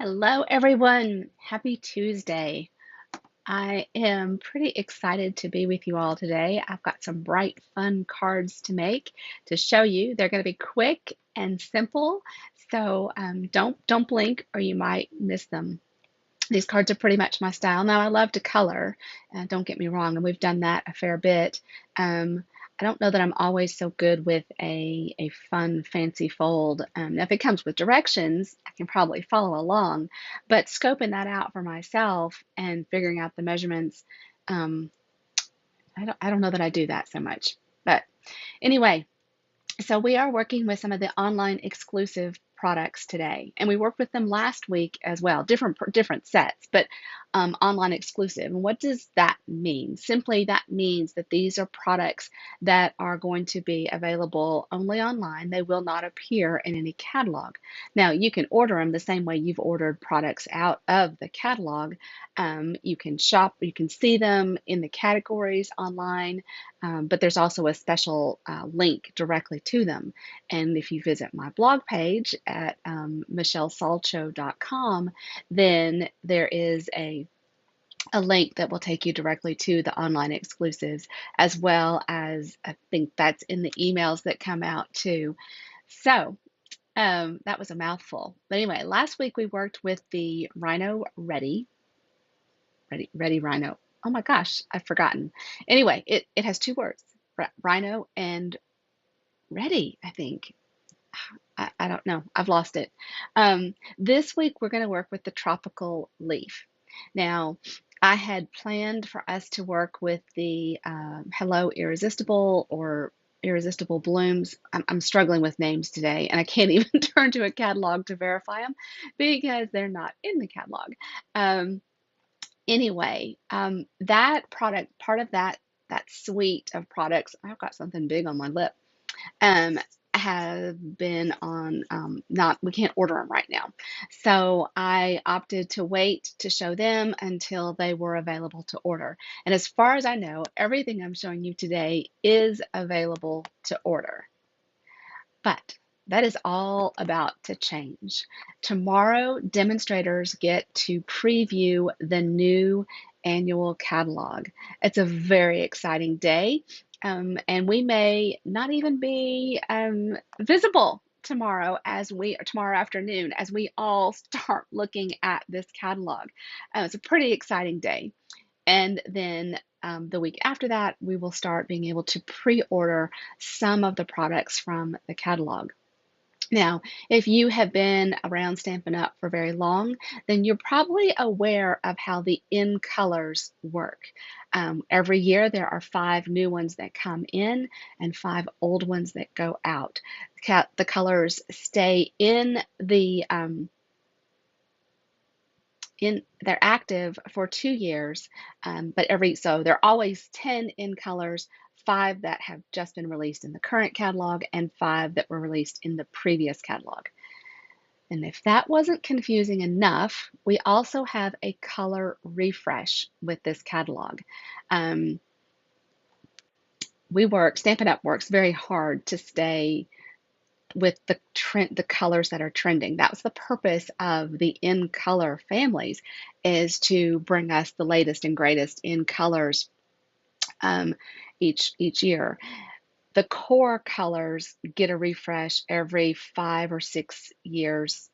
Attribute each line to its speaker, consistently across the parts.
Speaker 1: Hello, everyone. Happy Tuesday. I am pretty excited to be with you all today. I've got some bright, fun cards to make to show you. They're going to be quick and simple, so don't blink or you might miss them. These cards are pretty much my style. Now, I love to color, don't get me wrong, and we've done that a fair bit. Um, I don't know that I'm always so good with a fun, fancy fold. Now, if it comes with directions, I can probably follow along, but scoping that out for myself and figuring out the measurements, um, I don't know that I do that so much. But anyway, so we are working with some of the online exclusive products today, and we worked with them last week as well, different sets, but online exclusive. And what does that mean? Simply, that means that these are products that are going to be available only online. They will not appear in any catalog. Now, you can order them the same way you've ordered products out of the catalog. You can shop, you can see them in the categories online, but there's also a special link directly to them. And if you visit my blog page at michellesalcho.com, then there is a link that will take you directly to the online exclusives, as well as I think that's in the emails that come out too. So that was a mouthful. But anyway, last week we worked with the Rhino Ready Rhino. Oh my gosh, I've forgotten. Anyway, it has two words, Rhino and Ready, I think. I don't know. I've lost it. This week we're going to work with the tropical leaf. Now, I had planned for us to work with the Hello Irresistible or Irresistible Blooms. I'm struggling with names today, and I can't even turn to a catalog to verify them because they're not in the catalog. Um, anyway, that product, part of that suite of products, I've got something big on my lip, um, have been on not we can't order them right now. So I opted to wait to show them until they were available to order. And as far as I know, everything I'm showing you today is available to order. But that is all about to change. Tomorrow, demonstrators get to preview the new annual catalog. It's a very exciting day, and we may not even be visible tomorrow afternoon as we all start looking at this catalog. It's a pretty exciting day. And then the week after that, we will start being able to pre-order some of the products from the catalog. Now, if you have been around Stampin' Up! For very long, then you're probably aware of how the in colors work. Every year, there are 5 new ones that come in and 5 old ones that go out. The colors stay they're active for 2 years, so there are always 10 in colors, 5 that have just been released in the current catalog, and 5 that were released in the previous catalog. And if that wasn't confusing enough, we also have a color refresh with this catalog. Um, Stampin' Up! Works very hard to stay with the colors that are trending. That was the purpose of the in color families, is to bring us the latest and greatest in colors um, each year. The core colors get a refresh every 5 or 6 years.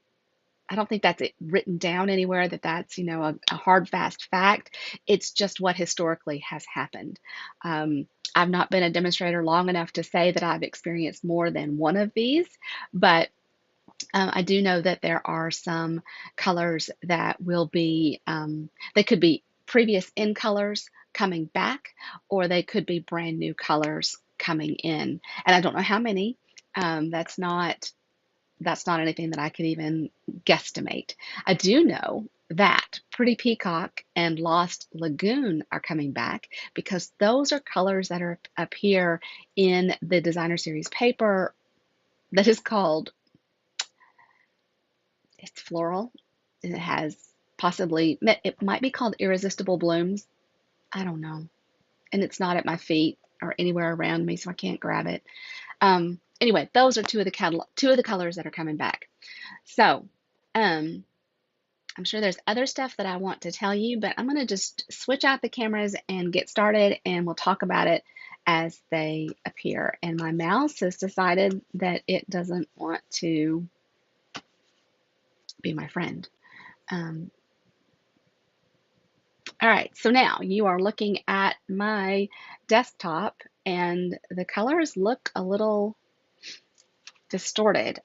Speaker 1: I don't think that's written down anywhere that that's a hard fast fact. It's just what historically has happened. I've not been a demonstrator long enough to say that I've experienced more than one of these, but I do know that there are some colors that will be, they could be previous in colors coming back, or they could be brand new colors coming in. And I don't know how many. That's not anything that I could even guesstimate. I do know that Pretty Peacock and Lost Lagoon are coming back because those are colors that appear in the designer series paper that is called, it's floral. It has it might be called Irresistible Blooms. I don't know. And it's not at my feet or anywhere around me, so I can't grab it. Anyway, those are two of the colors that are coming back. So, um, I'm sure there's other stuff that I want to tell you, but I'm going to just switch out the cameras and get started, and we'll talk about it as they appear. And my mouse has decided that it doesn't want to be my friend. Um, all right, so now you are looking at my desktop, and the colors look a little distorted.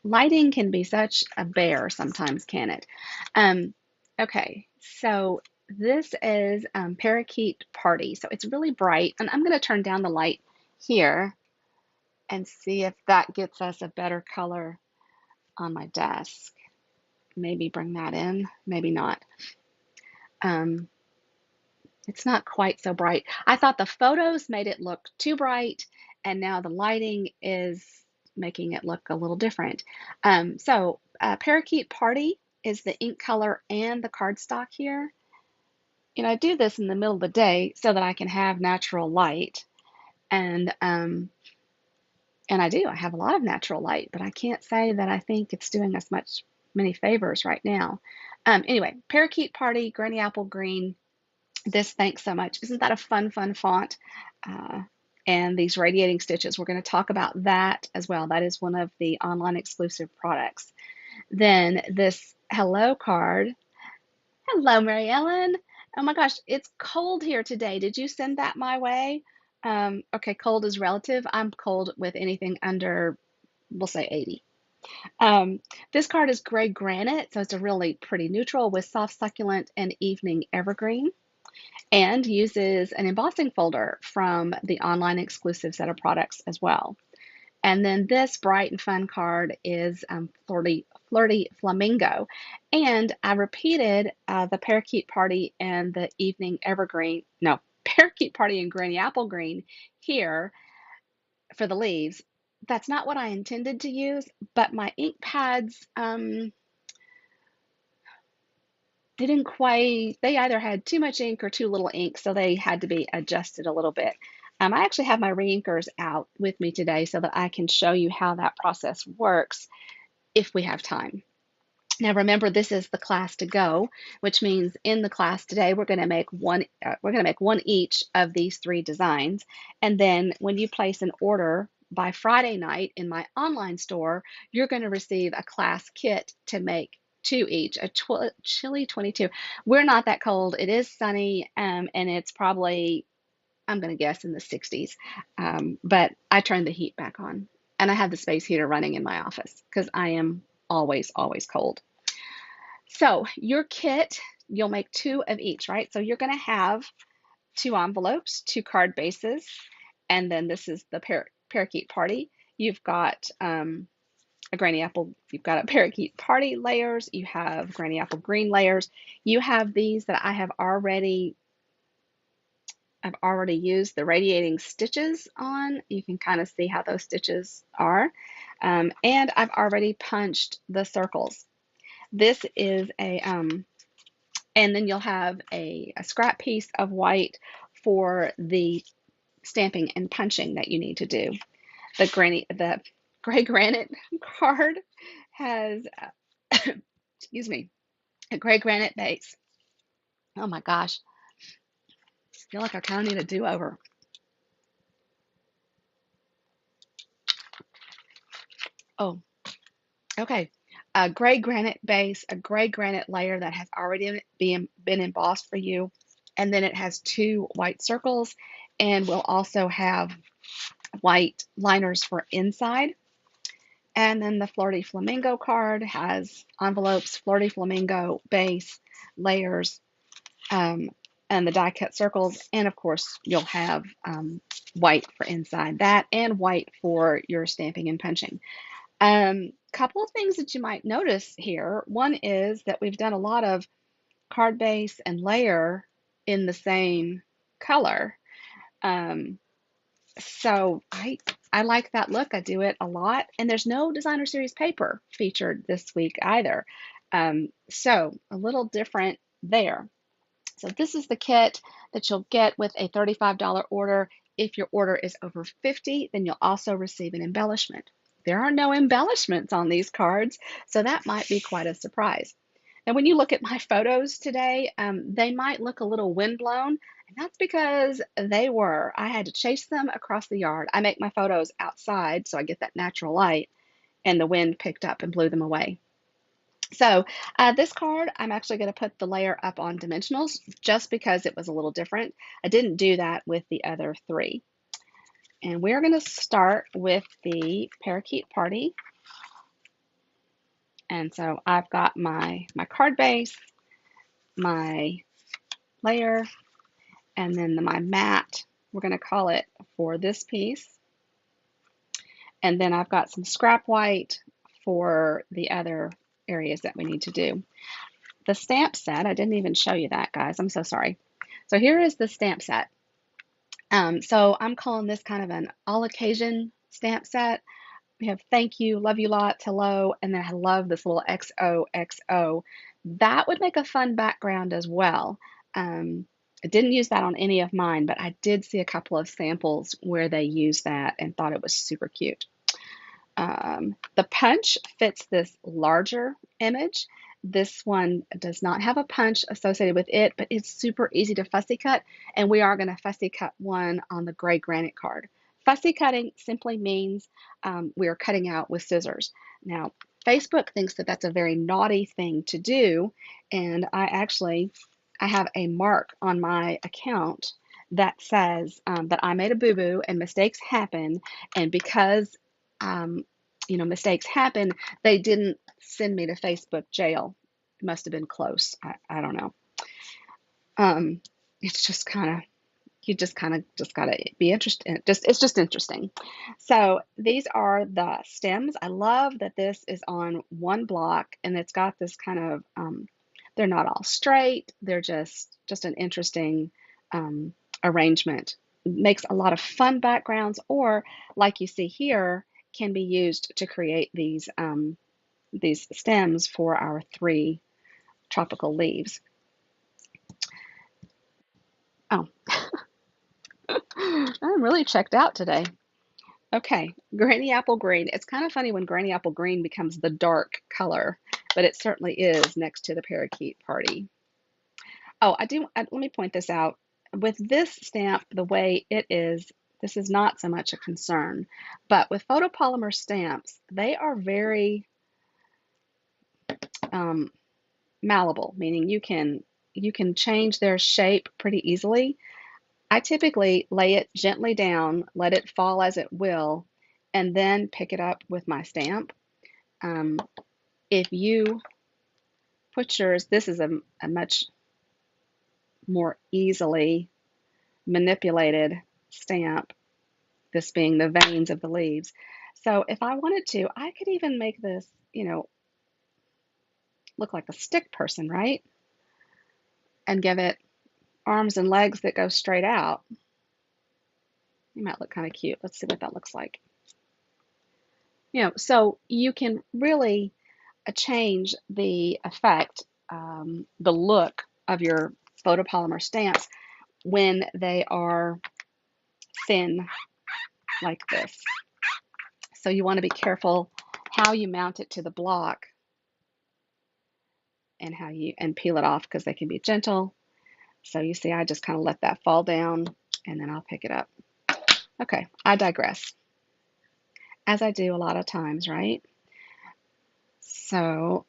Speaker 1: Lighting can be such a bear sometimes, can it? Um, okay, so this is Parakeet Party. So it's really bright, and I'm going to turn down the light here and see if that gets us a better color on my desk. Maybe bring that in, maybe not. Um, it's not quite so bright. I thought the photos made it look too bright, and now the lighting is making it look a little different. Parakeet Party is the ink color and the cardstock here. You know, I do this in the middle of the day so that I can have natural light, and I do. I have a lot of natural light, but I can't say that I think it's doing us many favors right now. Anyway, Parakeet Party, Granny Apple Green. This, thanks so much. Isn't that a fun font? Uh, and these radiating stitches, we're going to talk about that as well. That is one of the online exclusive products. Then this hello card. Hello, Mary Ellen. Oh my gosh, it's cold here today. Did you send that my way? Okay, cold is relative. I'm cold with anything under, we'll say 80. This card is gray granite, so it's a really pretty neutral with soft succulent and evening evergreen, and uses an embossing folder from the online exclusive set of products as well. And then this bright and fun card is Flirty Flamingo. And I repeated the Parakeet Party and the Evening Evergreen, no, Parakeet Party and Granny Apple Green here for the leaves. That's not what I intended to use, but my ink pads, they either had too much ink or too little ink, so they had to be adjusted a little bit. I actually have my reinkers out with me today so that I can show you how that process works if we have time. Now remember, this is the class to go, which means in the class today we're going to make one each of these 3 designs, and then when you place an order by Friday night in my online store, you're going to receive a class kit to make 2 each, a chilly 22. We're not that cold. It is sunny, and it's probably, I'm going to guess, in the 60s. But I turned the heat back on, and I have the space heater running in my office because I am always cold. So your kit, you'll make 2 of each, right? So you're going to have 2 envelopes, 2 card bases, and then this is the Parakeet Party. You've got a Granny Apple, you've got a Parakeet Party layers, you have Granny Apple Green layers. You have these that I've already used the radiating stitches on. You can kind of see how those stitches are. And I've already punched the circles. This is and then you'll have a scrap piece of white for the stamping and punching that you need to do. The gray granite card has, excuse me, a gray granite base. Oh my gosh, I feel like I kind of need a do-over. Oh, okay. A gray granite base, a gray granite layer that has already been embossed for you, and then it has 2 white circles, and we'll also have white liners for inside. And then the Flirty Flamingo card has envelopes, Flirty Flamingo base, layers, and the die cut circles. And of course, you'll have white for inside that and white for your stamping and punching. Couple of things that you might notice here. One is that we've done a lot of card base and layer in the same color. So I like that look. I do it a lot. And there's no designer series paper featured this week either. So a little different there. So this is the kit that you'll get with a $35 order. If your order is over $50, then you'll also receive an embellishment there are no embellishments on these cards, so that might be quite a surprise. And when you look at my photos today, they might look a little windblown, and that's because they were. I had to chase them across the yard. I make my photos outside so I get that natural light, and the wind picked up and blew them away. So this card, I'm actually going to put the layer up on dimensionals just because it was a little different. I didn't do that with the other three. And we're going to start with the Parakeet Party. And so I've got my card base, my layer, and then my mat, we're going to call it, for this piece. And then I've got some scrap white for the other areas that we need to do. The stamp set, I didn't even show you that, guys. I'm so sorry. So here is the stamp set. So I'm calling this kind of an all occasion stamp set. We have thank you, love you lots, hello, and then I love this little XOXO. That would make a fun background as well. I didn't use that on any of mine, but I did see a couple of samples where they used that and thought it was super cute. The punch fits this larger image. This one does not have a punch associated with it, but it's super easy to fussy cut, and we are going to fussy cut one on the gray granite card. Fussy cutting simply means we are cutting out with scissors. Now, Facebook thinks that that's a very naughty thing to do, and I have a mark on my account that says that I made a boo-boo and mistakes happen, and because mistakes happen, they didn't send me to Facebook jail. It must have been close. I don't know. It's just kind of, you just gotta be interested. It's just interesting. So these are the stems. I love that this is on one block and it's got this kind of, they're not all straight. They're just an interesting arrangement. Makes a lot of fun backgrounds, or like you see here, can be used to create these stems for our three tropical leaves. Oh, I'm really checked out today. Okay, Granny Apple Green. It's kind of funny when Granny Apple Green becomes the dark color, but it certainly is next to the Parakeet Party. Oh, let me point this out. With this stamp, the way it is, this is not so much a concern, but with photopolymer stamps, they are very um, malleable, meaning you can change their shape pretty easily. I typically lay it gently down, let it fall as it will, and then pick it up with my stamp. Um, if you put yours, this is a much more easily manipulated stamp, this being the veins of the leaves. So if I wanted to, I could even make this, look like a stick person, right? And give it arms and legs that go straight out. It might look kind of cute. Let's see what that looks like. So you can really change the effect, the look of your photopolymer stamps when they are thin like this. So you want to be careful how you mount it to the block and and peel it off, because they can be gentle. So you see, I just kind of let that fall down and then I'll pick it up. Okay, I digress, as I do a lot of times, right? So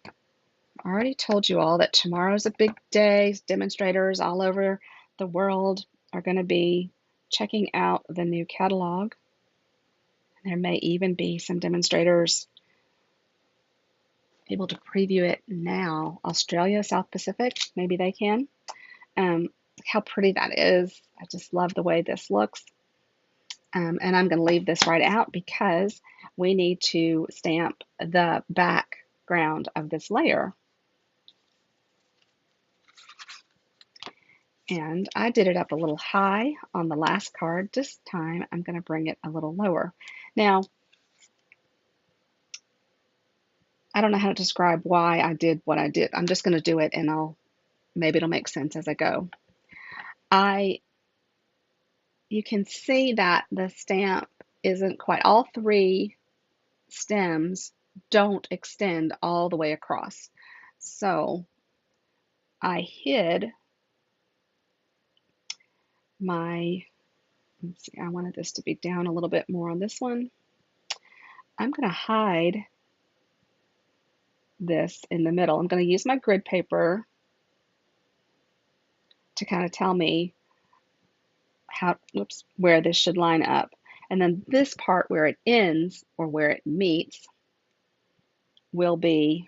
Speaker 1: I already told you all that tomorrow's a big day. Demonstrators all over the world are going to be checking out the new catalog. There may even be some demonstrators able to preview it now. Australia, South Pacific, maybe they can. How pretty that is. I just love the way this looks. And I'm going to leave this right out because we need to stamp the background of this layer. And I did it up a little high on the last card. This time I'm going to bring it a little lower. Now, I don't know how to describe why I did what I did. I'm just going to do it, and maybe it'll make sense as I go. You can see that the stamp isn't quite, all three stems don't extend all the way across. So I hid my, let's see, I wanted this to be down a little bit more on this one. I'm going to hide this in the middle. I'm going to use my grid paper to kind of tell me how, whoops, where this should line up. And then this part where it ends or where it meets will be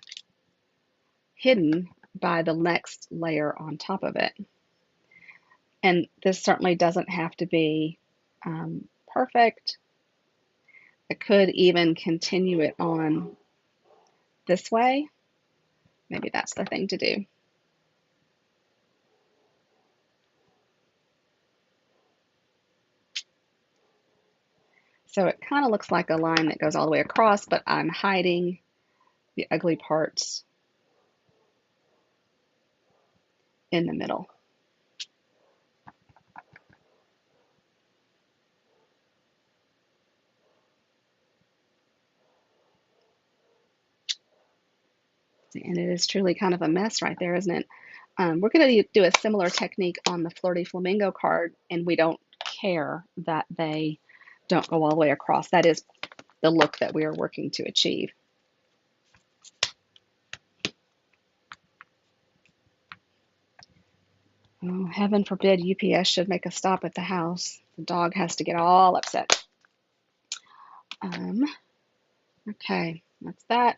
Speaker 1: hidden by the next layer on top of it. And this certainly doesn't have to be perfect. I could even continue it on this way. Maybe that's the thing to do. So it kind of looks like a line that goes all the way across, but I'm hiding the ugly parts in the middle. And it is truly kind of a mess right there, isn't it? We're going to do a similar technique on the Flirty Flamingo card, and we don't care that they don't go all the way across. That is the look that we are working to achieve. Oh, heaven forbid UPS should make a stop at the house. The dog has to get all upset. Okay, that's that.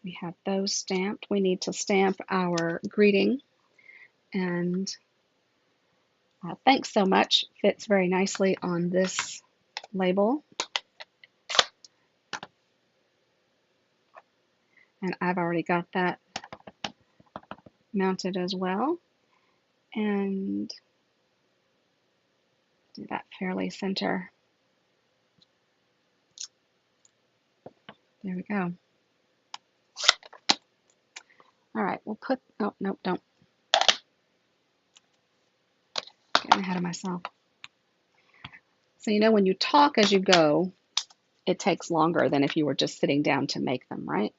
Speaker 1: We have those stamped. We need to stamp our greeting. And thanks so much fits very nicely on this label. And I've already got that mounted as well. And do that fairly center. There we go. All right, we'll put, oh, nope, don't. Getting ahead of myself. So, you know, when you talk as you go, it takes longer than if you were just sitting down to make them, right?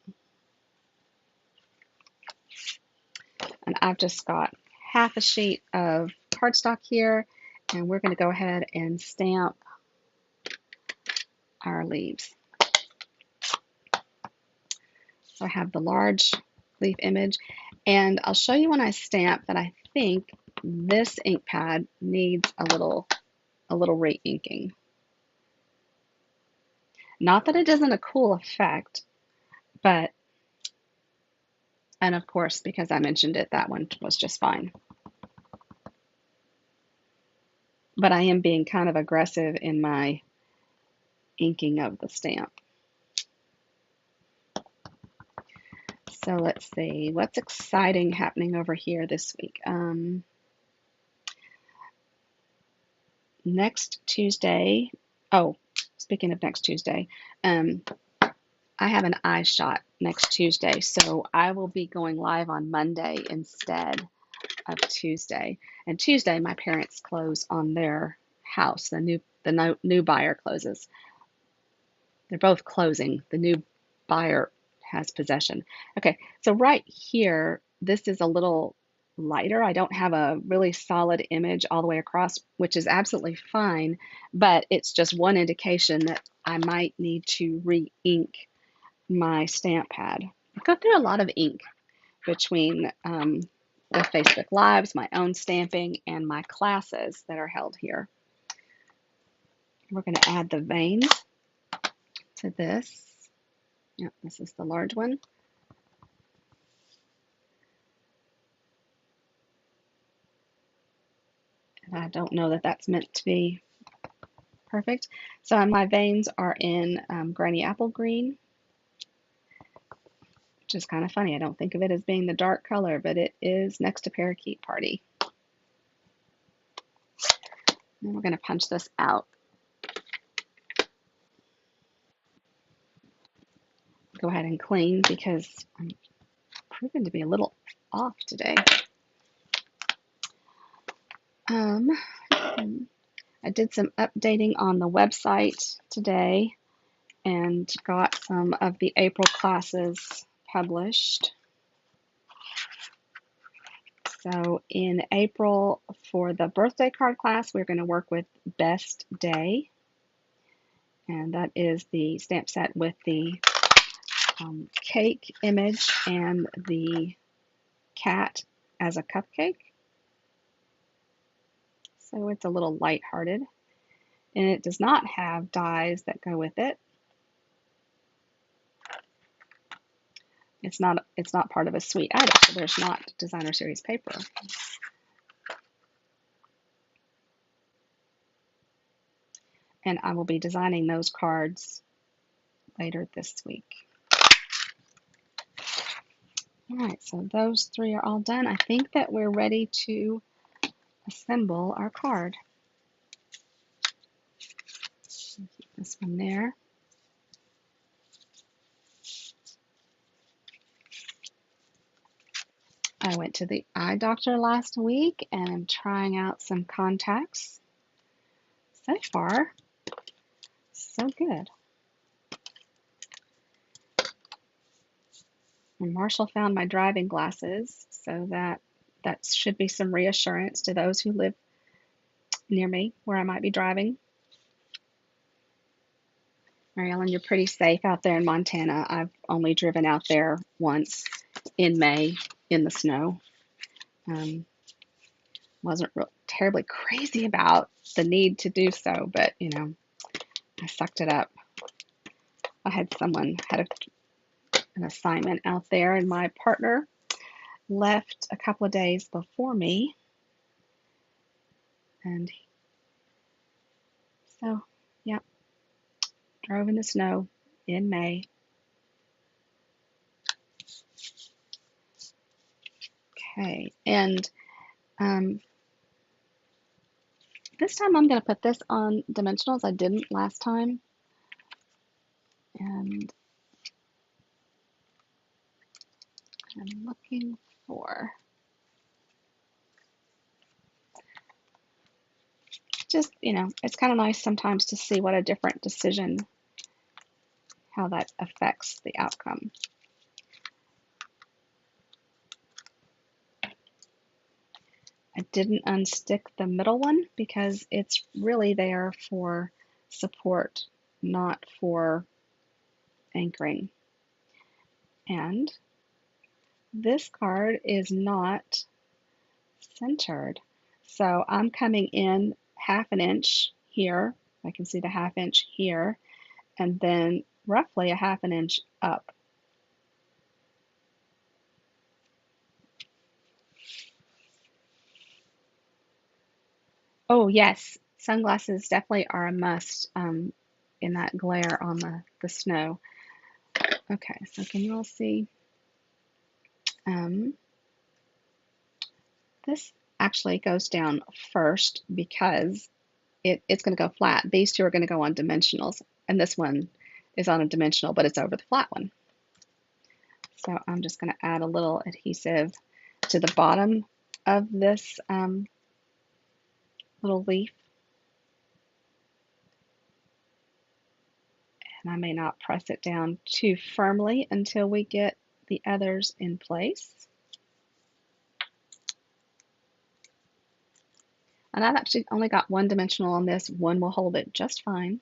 Speaker 1: And I've just got half a sheet of cardstock here, and we're going to go ahead and stamp our leaves. So I have the large leaf image, and I'll show you when I stamp that I think this ink pad needs a little re-inking. Not that it isn't a cool effect, but, and of course, because I mentioned it, that one was just fine. But I am being kind of aggressive in my inking of the stamp. So let's see, what's exciting happening over here this week? Next Tuesday, oh, speaking of next Tuesday, I have an eye shot next Tuesday, so I will be going live on Monday instead of Tuesday. And Tuesday, my parents close on their house. The new buyer closes. They're both closing. The new buyer has possession. Okay, so right here, this is a little lighter. I don't have a really solid image all the way across, which is absolutely fine, but it's just one indication that I might need to re-ink my stamp pad. I've got through a lot of ink between the Facebook Lives, my own stamping, and my classes that are held here. We're going to add the veins to this. Yep, this is the large one. And I don't know that that's meant to be perfect. So my veins are in Granny Apple Green, which is kind of funny. I don't think of it as being the dark color, but it is next to Parakeet Party. And we're going to punch this out. Go ahead and clean because I'm proven to be a little off today. I did some updating on the website today, and got some of the April classes published. So in April, for the birthday card class, we're going to work with Best Day. And that is the stamp set with the cake image and the cat as a cupcake. So it's a little lighthearted. And it does not have dies that go with it. It's not part of a suite either, so there's not designer series paper. And I will be designing those cards later this week. All right, so those three are all done. I think that we're ready to assemble our card. Keep this one there. I went to the eye doctor last week and I'm trying out some contacts. So far, so good. And Marshall found my driving glasses, so that should be some reassurance to those who live near me where I might be driving. Mary Ellen, you're pretty safe out there in Montana. I've only driven out there once in May in the snow. Wasn't terribly crazy about the need to do so, but you know, I sucked it up. I had an assignment out there, and my partner left a couple of days before me, and so yeah, drove in the snow in May. Okay, and this time I'm going to put this on dimensionals. I didn't last time, and I'm looking for just, you know, it's kind of nice sometimes to see what a different decision, how that affects the outcome. I didn't unstick the middle one because it's really there for support, not for anchoring. And this card is not centered. So I'm coming in half an inch here. I can see the half inch here, and then roughly a half an inch up. Oh yes, sunglasses definitely are a must in that glare on the snow. Okay, so can you all see? This actually goes down first because it's going to go flat. These two are going to go on dimensionals, and this one is on a dimensional, but it's over the flat one. So I'm just going to add a little adhesive to the bottom of this little leaf. And I may not press it down too firmly until we get the others in place. And I've actually only got one dimensional on this. One will hold it just fine.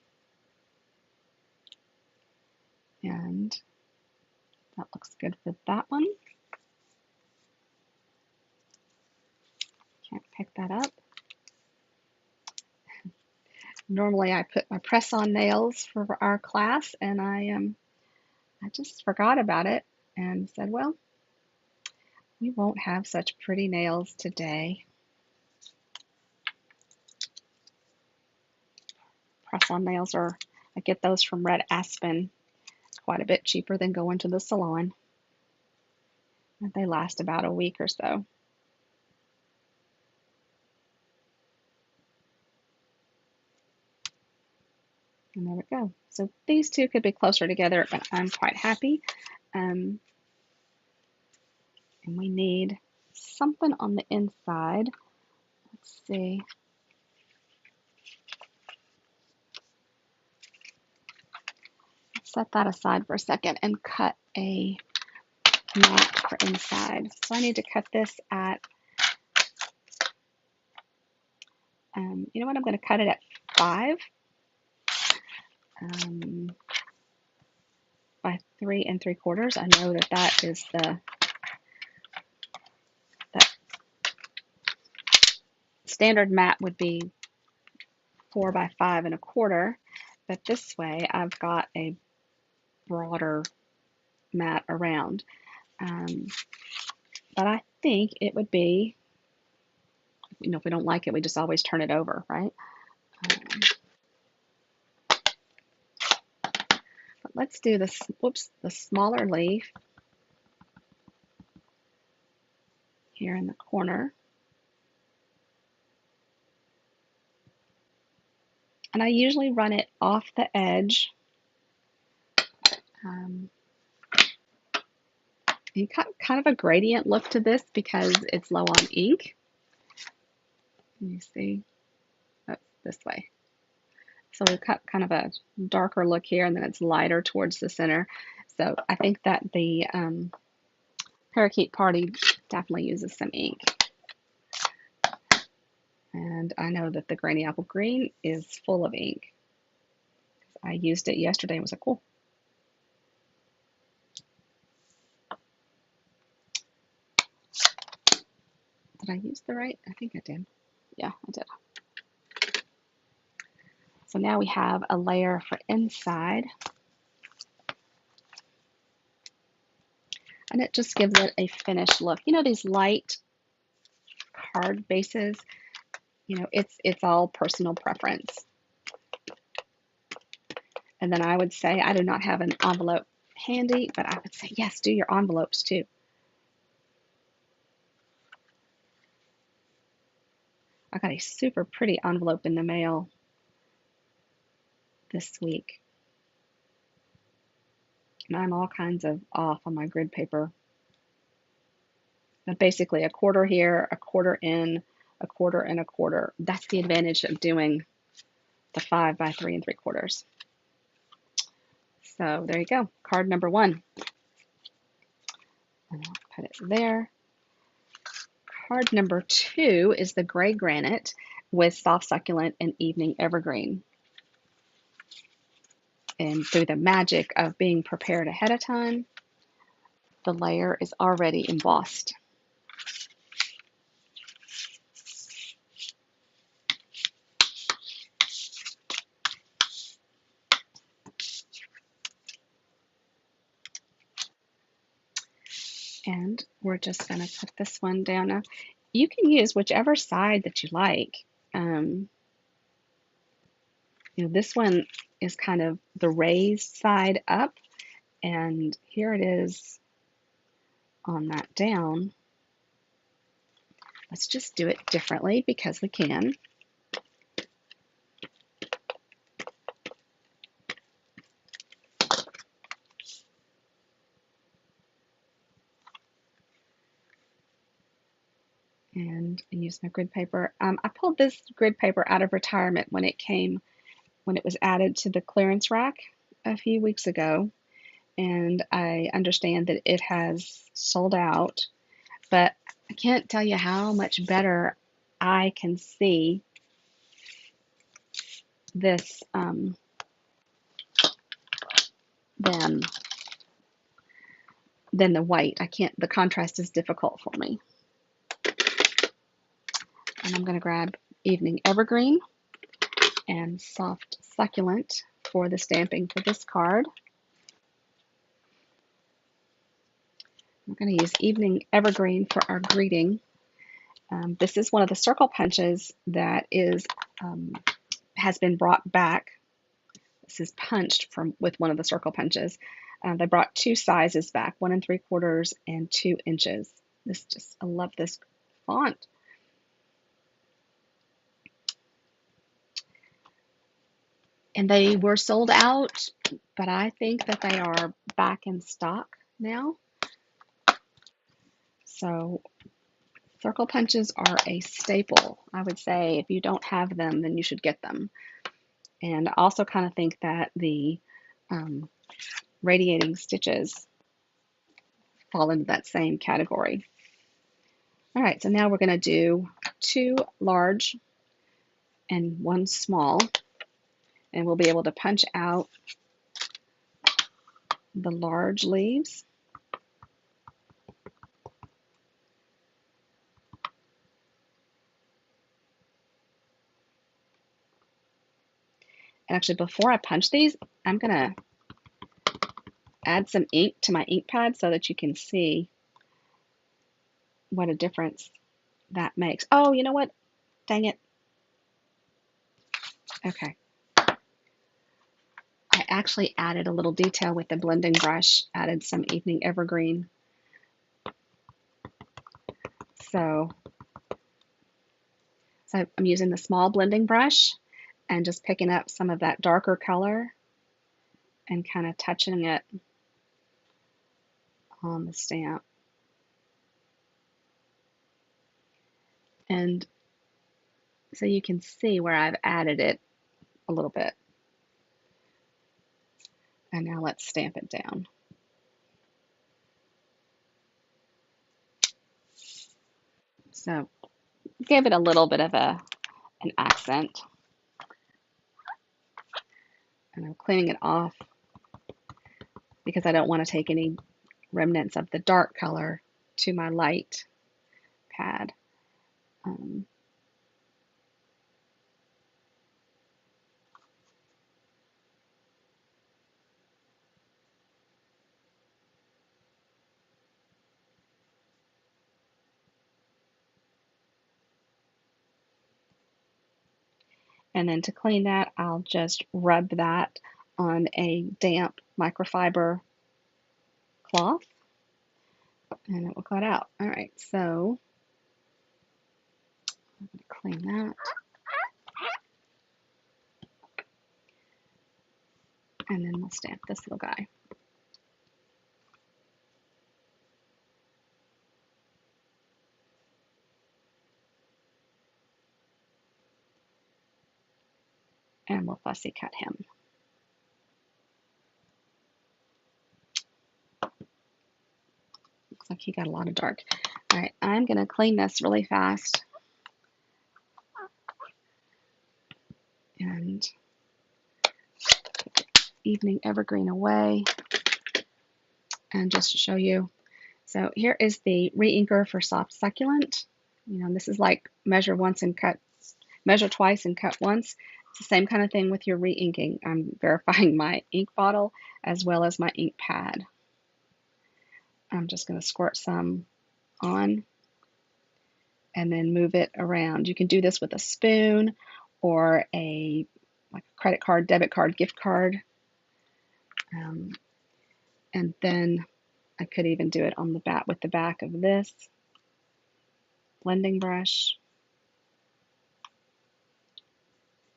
Speaker 1: And that looks good for that one. Can't pick that up. Normally I put my press-on nails for our class, and I just forgot about it and said, well, we won't have such pretty nails today. Press-on nails I get those from Red Aspen, quite a bit cheaper than going to the salon. And they last about a week or so. And there we go. So these two could be closer together, but I'm quite happy. And we need something on the inside. Let's see. set that aside for a second and cut a mat for inside. So I need to cut this at, you know what, I'm going to cut it at 5 by 3 3/4. I know that that is that standard mat would be 4 by 5 1/4, but this way I've got a broader mat around. But I think it would be, you know, if we don't like it, we just always turn it over, right? But let's do this, whoops, the smaller leaf here in the corner. And I usually run it off the edge. You got kind of a gradient look to this because it's low on ink. You see, that's this way. So we've got kind of a darker look here, and then it's lighter towards the center. So I think that the Parakeet Party definitely uses some ink. And I know that the Granny Apple Green is full of ink. I used it yesterday and was like, cool. Did I use the right? I think I did. Yeah, I did. So now we have a layer for inside. And it just gives it a finished look. You know, these light card bases, you know, it's all personal preference. And then I would say, I do not have an envelope handy, but I would say, yes, do your envelopes too. I got a super pretty envelope in the mail this week. And I'm all kinds of off on my grid paper. But basically a quarter here, a quarter in, a quarter and a quarter. That's the advantage of doing the 5 by 3 3/4. So there you go, card number 1. And I'll put it there. Card number 2 is the gray granite with soft succulent and evening evergreen. And through the magic of being prepared ahead of time, the layer is already embossed. And we're just going to put this one down. Now, you can use whichever side that you like. You know, this one is kind of the raised side up, and here it is on that down. Let's just do it differently because we can. And use my grid paper. I pulled this grid paper out of retirement when it was added to the clearance rack a few weeks ago, and I understand that it has sold out, but I can't tell you how much better I can see this than the white. I can't, the contrast is difficult for me. And I'm going to grab Evening Evergreen and Soft Succulent for the stamping for this card. I'm going to use Evening Evergreen for our greeting. This is one of the circle punches that has been brought back. This is punched with one of the circle punches. They brought 2 sizes back, 1 3/4 and 2 inches. I love this font. And they were sold out, but I think that they are back in stock now. So circle punches are a staple. I would say if you don't have them, then you should get them. And I also kind of think that the radiating stitches fall into that same category. All right, so now we're going to do 2 large and 1 small, and we'll be able to punch out the large leaves. And actually, before I punch these, I'm going to add some ink to my ink pad so that you can see what a difference that makes. Oh, you know what? Dang it. Okay. I actually added a little detail with the blending brush, added some evening evergreen. So I'm using the small blending brush and just picking up some of that darker color and kind of touching it on the stamp. And so you can see where I've added it a little bit. And now let's stamp it down. So give it a little bit of an accent. And I'm cleaning it off because I don't want to take any remnants of the dark color to my light pad. And then to clean that, I'll just rub that on a damp microfiber cloth and it will cut out. All right, so I'm going to clean that. And then we'll stamp this little guy. And we'll fussy cut him. Looks like he got a lot of dark. All right, I'm going to clean this really fast. And evening evergreen away. And just to show you. So here is the re-inker for soft succulent. You know, this is like measure once and cut, measure twice and cut once. It's the same kind of thing with your re-inking. I'm verifying my ink bottle as well as my ink pad. I'm just going to squirt some on and then move it around. You can do this with a spoon or a like credit card, debit card, gift card. And then I could even do it on the back with the back of this blending brush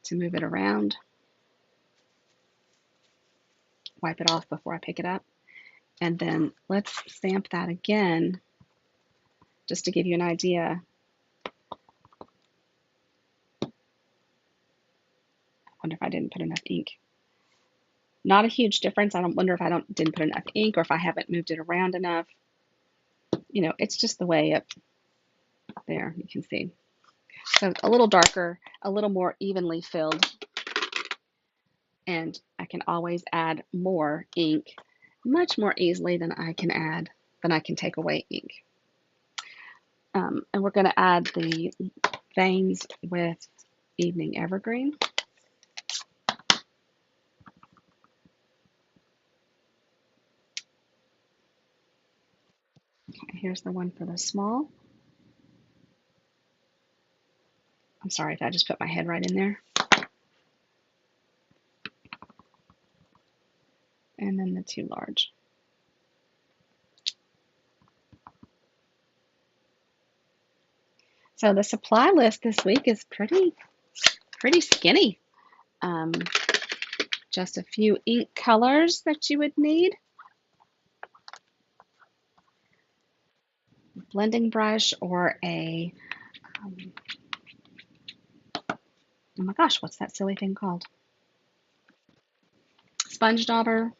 Speaker 1: to move it around. Wipe it off before I pick it up. And then let's stamp that again just to give you an idea. I wonder if I didn't put enough ink. Not a huge difference. I don't wonder if I didn't put enough ink or if I haven't moved it around enough. You know, it's just the way up there, you can see. So a little darker, a little more evenly filled. And I can always add more ink much more easily than I can take away ink. And we're going to add the veins with evening evergreen. Okay, here's the one for the small. I'm sorry if I just put my head right in there. And then the 2 large. So the supply list this week is pretty skinny. Just a few ink colors that you would need. Blending brush or a, oh my gosh, what's that silly thing called? Sponge dauber.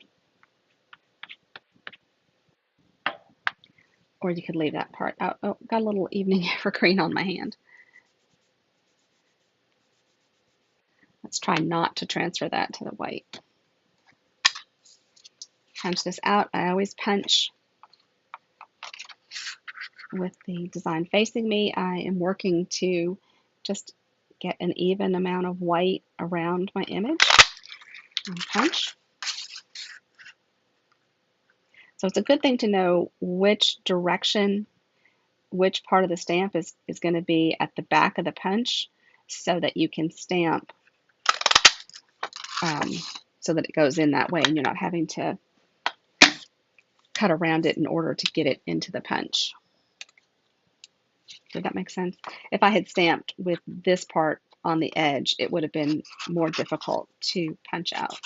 Speaker 1: or you could leave that part out. Oh, got a little evening evergreen on my hand. Let's try not to transfer that to the white. Punch this out. I always punch with the design facing me. I am working to just get an even amount of white around my image and punch. So it's a good thing to know which direction, which part of the stamp is going to be at the back of the punch so that you can stamp um, so that it goes in that way and you're not having to cut around it in order to get it into the punch. Did that make sense? If I had stamped with this part on the edge, it would have been more difficult to punch out.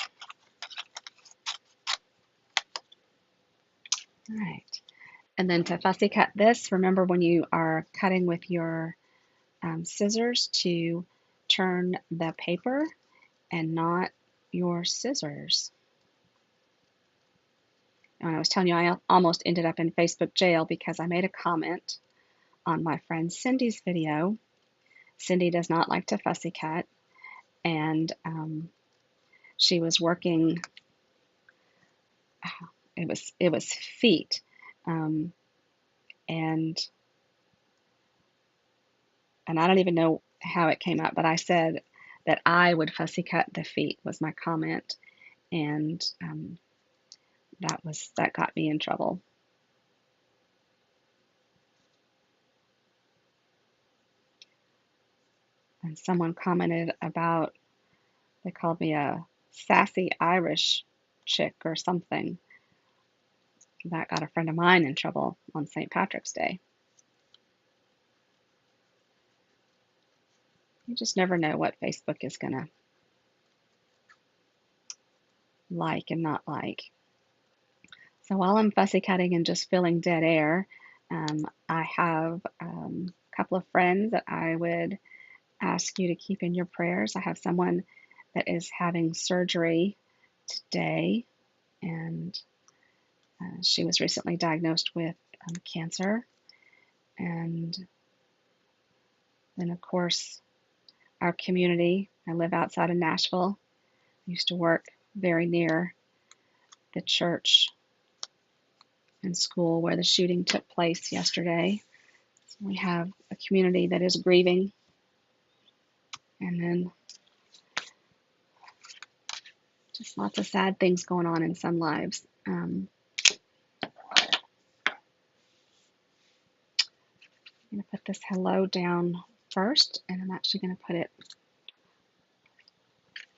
Speaker 1: All right. And then to fussy cut this, remember when you are cutting with your scissors to turn the paper and not your scissors. And I was telling you, I almost ended up in Facebook jail because I made a comment on my friend Cindy's video. Cindy does not like to fussy cut, and she was working. It was feet, um, and I don't even know how it came up, but I said that I would fussy cut the feet was my comment, and that got me in trouble. And someone commented about, they called me a sassy Irish chick or something. That got a friend of mine in trouble on St. Patrick's Day. You just never know what Facebook is going to like and not like. So while I'm fussy cutting and just filling dead air, I have a couple of friends that I would ask you to keep in your prayers. I have someone that is having surgery today, and she was recently diagnosed with cancer. And then, of course, our community. I live outside of Nashville. I used to work very near the church and school where the shooting took place yesterday. So we have a community that is grieving. And then just lots of sad things going on in some lives. I'm going to put this hello down first, and I'm actually going to put it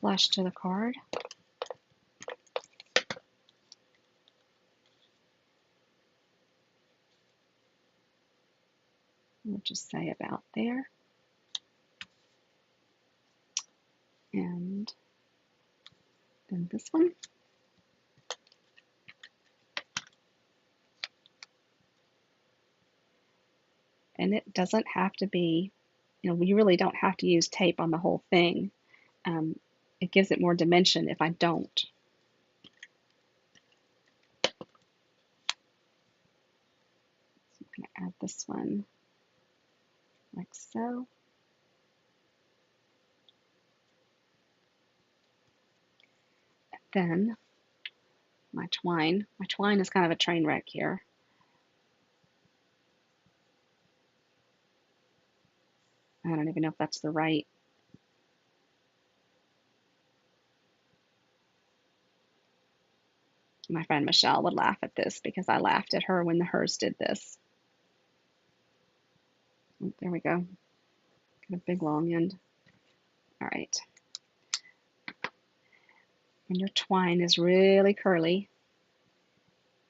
Speaker 1: flush to the card. We'll just say about there. And then this one. And it doesn't have to be, you really don't have to use tape on the whole thing. It gives it more dimension if I don't. So I'm going to add this one like so. Then my twine is kind of a train wreck here. I don't even know if that's the right. My friend Michelle would laugh at this because I laughed at her when hers did this. Oh, there we go. Got a big long end. All right. When your twine is really curly,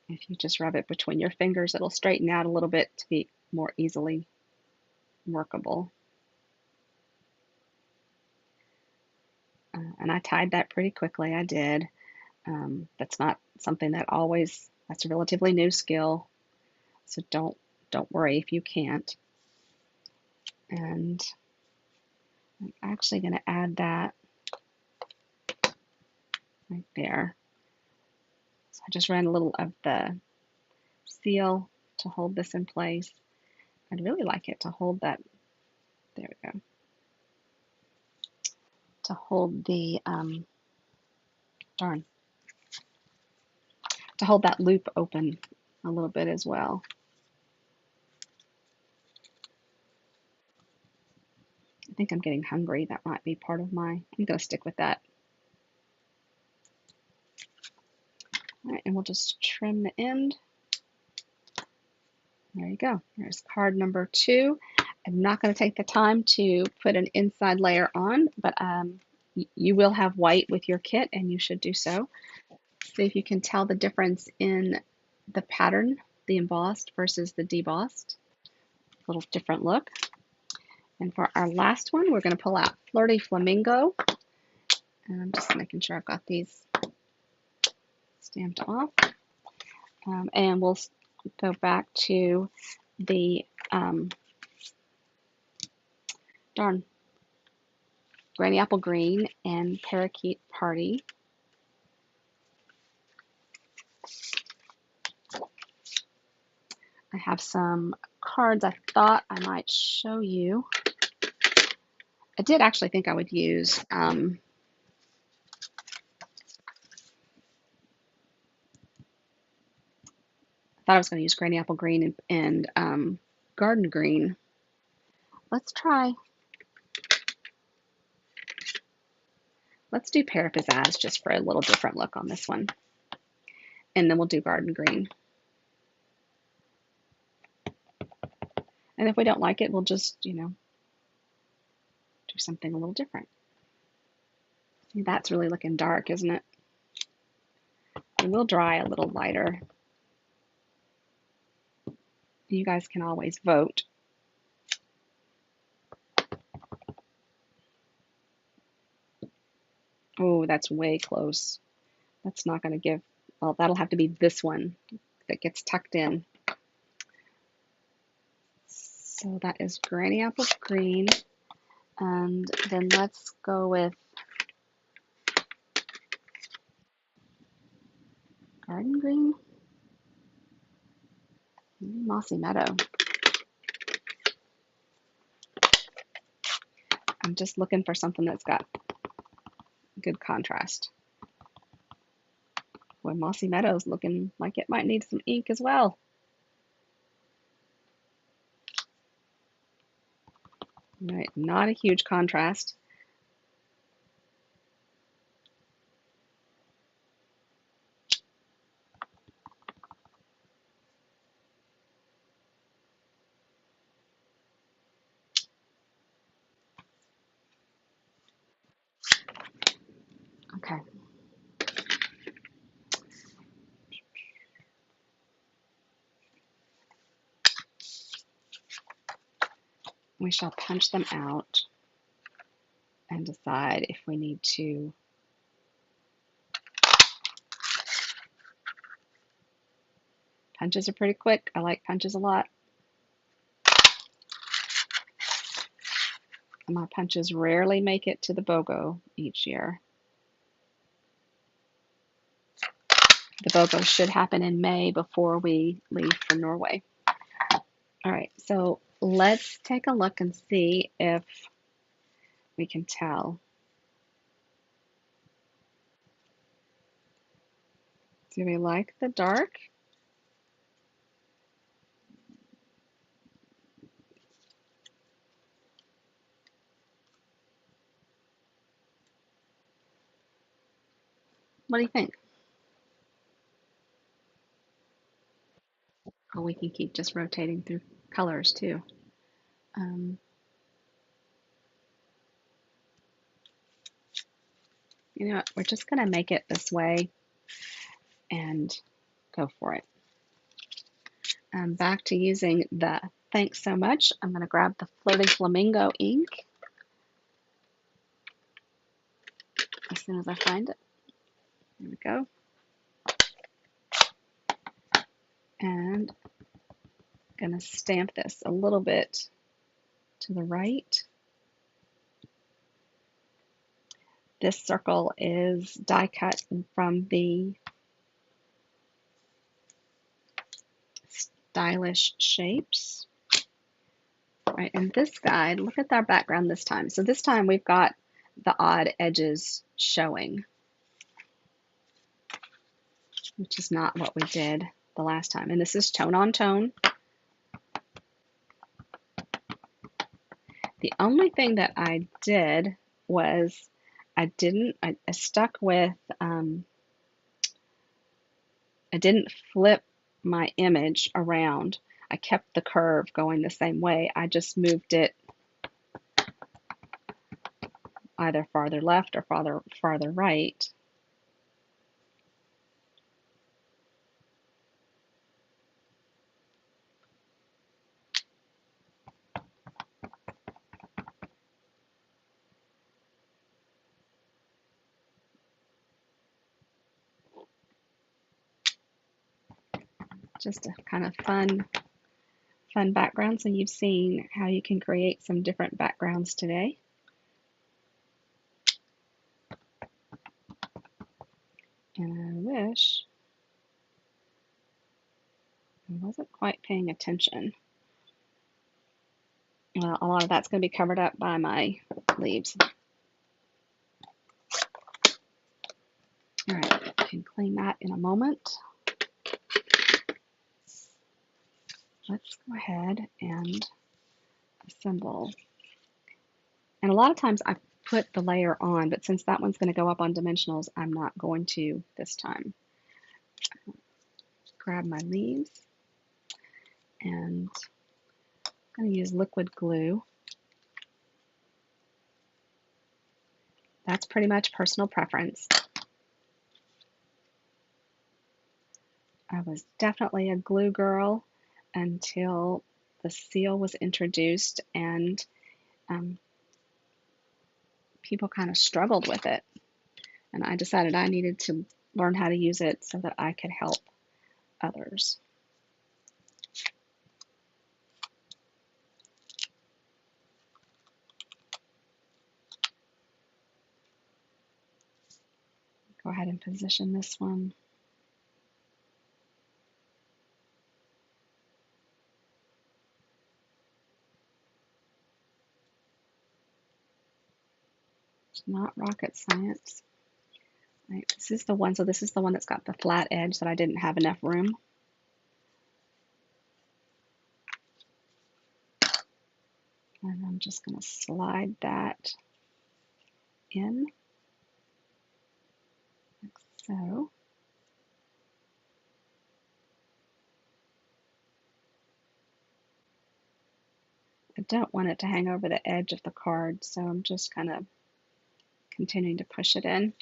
Speaker 1: if you just rub it between your fingers, it'll straighten out a little bit to be more easily workable. And I tied that pretty quickly. I did. That's not something that always, that's a relatively new skill. So don't worry if you can't. And I'm actually going to add that right there. So I just ran a little of the seal to hold this in place. I'd really like it to hold that, there we go, to hold the, darn, to hold that loop open a little bit as well. I think I'm getting hungry. That might be part of my, I'm going to stick with that. All right, and we'll just trim the end. There you go. There's card number 2. I'm not going to take the time to put an inside layer on, but you will have white with your kit, and you should do so. See if you can tell the difference in the pattern, the embossed versus the debossed. A little different look. And for our last one, we're going to pull out Flirty Flamingo. And I'm just making sure I've got these stamped off. And we'll go back to the Granny Apple Green and Parakeet Party. I have some cards I thought I might show you. I did actually think I would use I thought I was going to use Granny Apple Green and Garden Green. Let's do Parapizzazz just for a little different look on this one. And then we'll do Garden Green. And if we don't like it, we'll just, do something a little different. See, that's really looking dark, isn't it? It will dry a little lighter. You guys can always vote. Oh, that's way close. That's not going to give, well, that'll have to be this one that gets tucked in. So that is Granny Apple Green. And then let's go with Garden Green. Maybe Mossy Meadow. I'm just looking for something that's got good contrast. Boy, Mossy Meadow's looking like it might need some ink as well. Right, not a huge contrast. Okay. We shall punch them out and decide if we need to punches are pretty quick. I like punches a lot. And my punches rarely make it to the BOGO each year. The BOGO should happen in May before we leave for Norway. All right, so let's take a look and see if we can tell. Do we like the dark? What do you think? Oh, we can keep just rotating through colors too. You know what? We're just going to make it this way and go for it. Back to using the Thanks So Much. I'm going to grab the Flirty Flamingo ink as soon as I find it. There we go. And I'm going to stamp this a little bit to the right. This circle is die cut from the stylish shapes. Right, and this guide, look at our background this time. So this time we've got the odd edges showing, which is not what we did the last time. And this is tone on tone. The only thing that I did was I stuck with, I didn't flip my image around. I kept the curve going the same way. I just moved it either farther left or farther right. Just a kind of fun background. So you've seen how you can create some different backgrounds today. And I wish I wasn't quite paying attention. Well, a lot of that's going to be covered up by my leaves. All right, I can clean that in a moment. Let's go ahead and assemble. And a lot of times I put the layer on, but since that one's going to go up on dimensionals, I'm not going to this time. Grab my leaves, and I'm going to use liquid glue. That's pretty much personal preference. I was definitely a glue girl until the seal was introduced, and people kind of struggled with it. And I decided I needed to learn how to use it so that I could help others. Go ahead and position this one. It's not rocket science. Right, this is the one, so this is the one that's got the flat edge that I didn't have enough room. And I'm just going to slide that in, like so. I don't want it to hang over the edge of the card, so I'm just kind of continuing to push it in.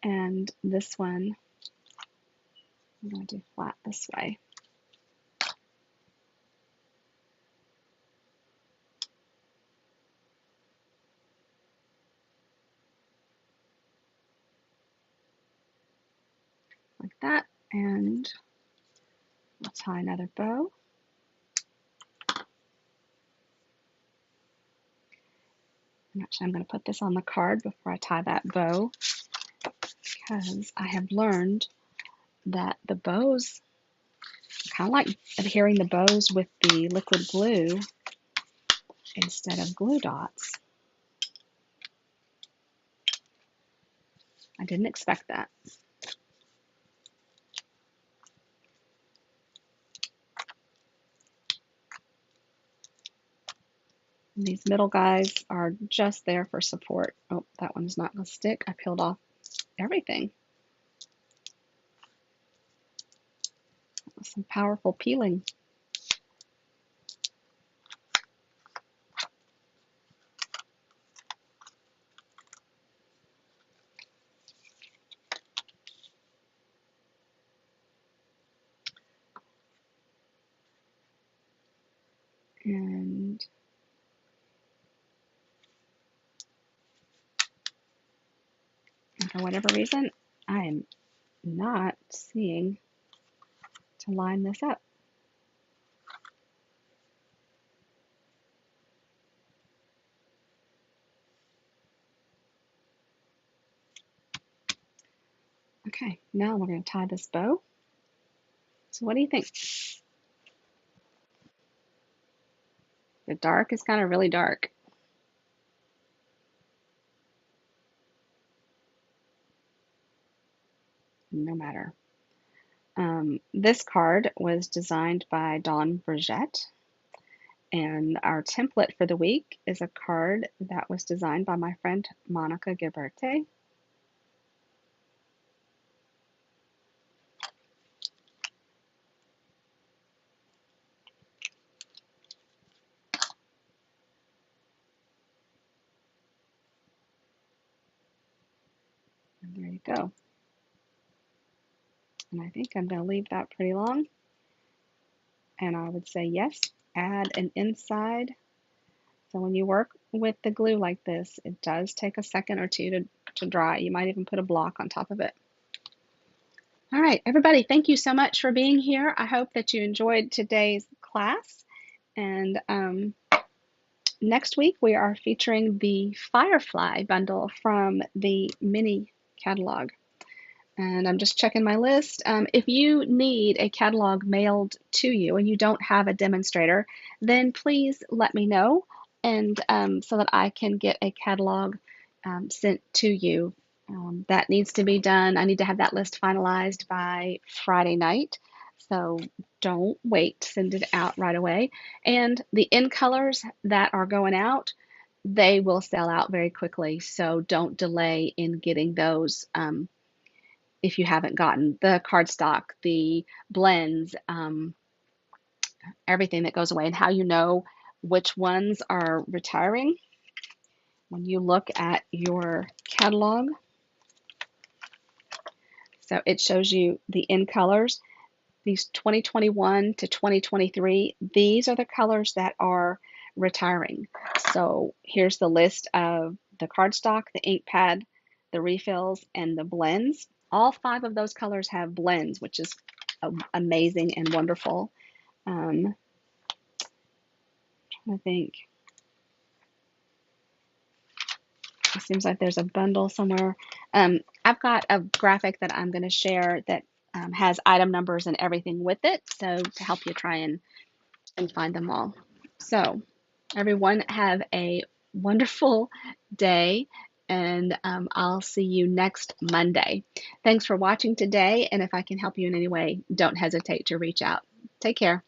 Speaker 1: And this one, I'm going to do flat this way. Like that, and we'll tie another bow. And actually, I'm going to put this on the card before I tie that bow, because I have learned that the bows, kind of like adhering the bows with the liquid glue instead of glue dots. I didn't expect that. And these middle guys are just there for support. Oh, that one's not going to stick. I peeled off everything. That was some powerful peeling. And for whatever reason, I am not seeing to line this up. Okay, now we're going to tie this bow. So what do you think? The dark is kind of really dark. No matter. This card was designed by Dawn Burgett, and our template for the week is a card that was designed by my friend Monica Gilberte. And there you go. And I think I'm going to leave that pretty long. And I would say yes, add an inside. So when you work with the glue like this, it does take a second or two to dry. You might even put a block on top of it. All right, everybody, thank you so much for being here. I hope that you enjoyed today's class. And next week, we are featuring the Firefly bundle from the mini catalog. And I'm just checking my list. If you need a catalog mailed to you and you don't have a demonstrator, then please let me know, and so that I can get a catalog sent to you. That needs to be done. I need to have that list finalized by Friday night. So don't wait, send it out right away. And the in colors that are going out, they will sell out very quickly. So don't delay in getting those. If you haven't gotten the cardstock, the blends, everything that goes away, and how you know which ones are retiring. When you look at your catalog, so it shows you the in colors. These 2021 to 2023, these are the colors that are retiring. So here's the list of the cardstock, the ink pad, the refills, and the blends. All 5 of those colors have blends, which is amazing and wonderful. Trying to think. It seems like there's a bundle somewhere. I've got a graphic that I'm going to share that has item numbers and everything with it, so to help you try and find them all. So everyone have a wonderful day, and I'll see you next Monday. Thanks for watching today, and if I can help you in any way, don't hesitate to reach out. Take care.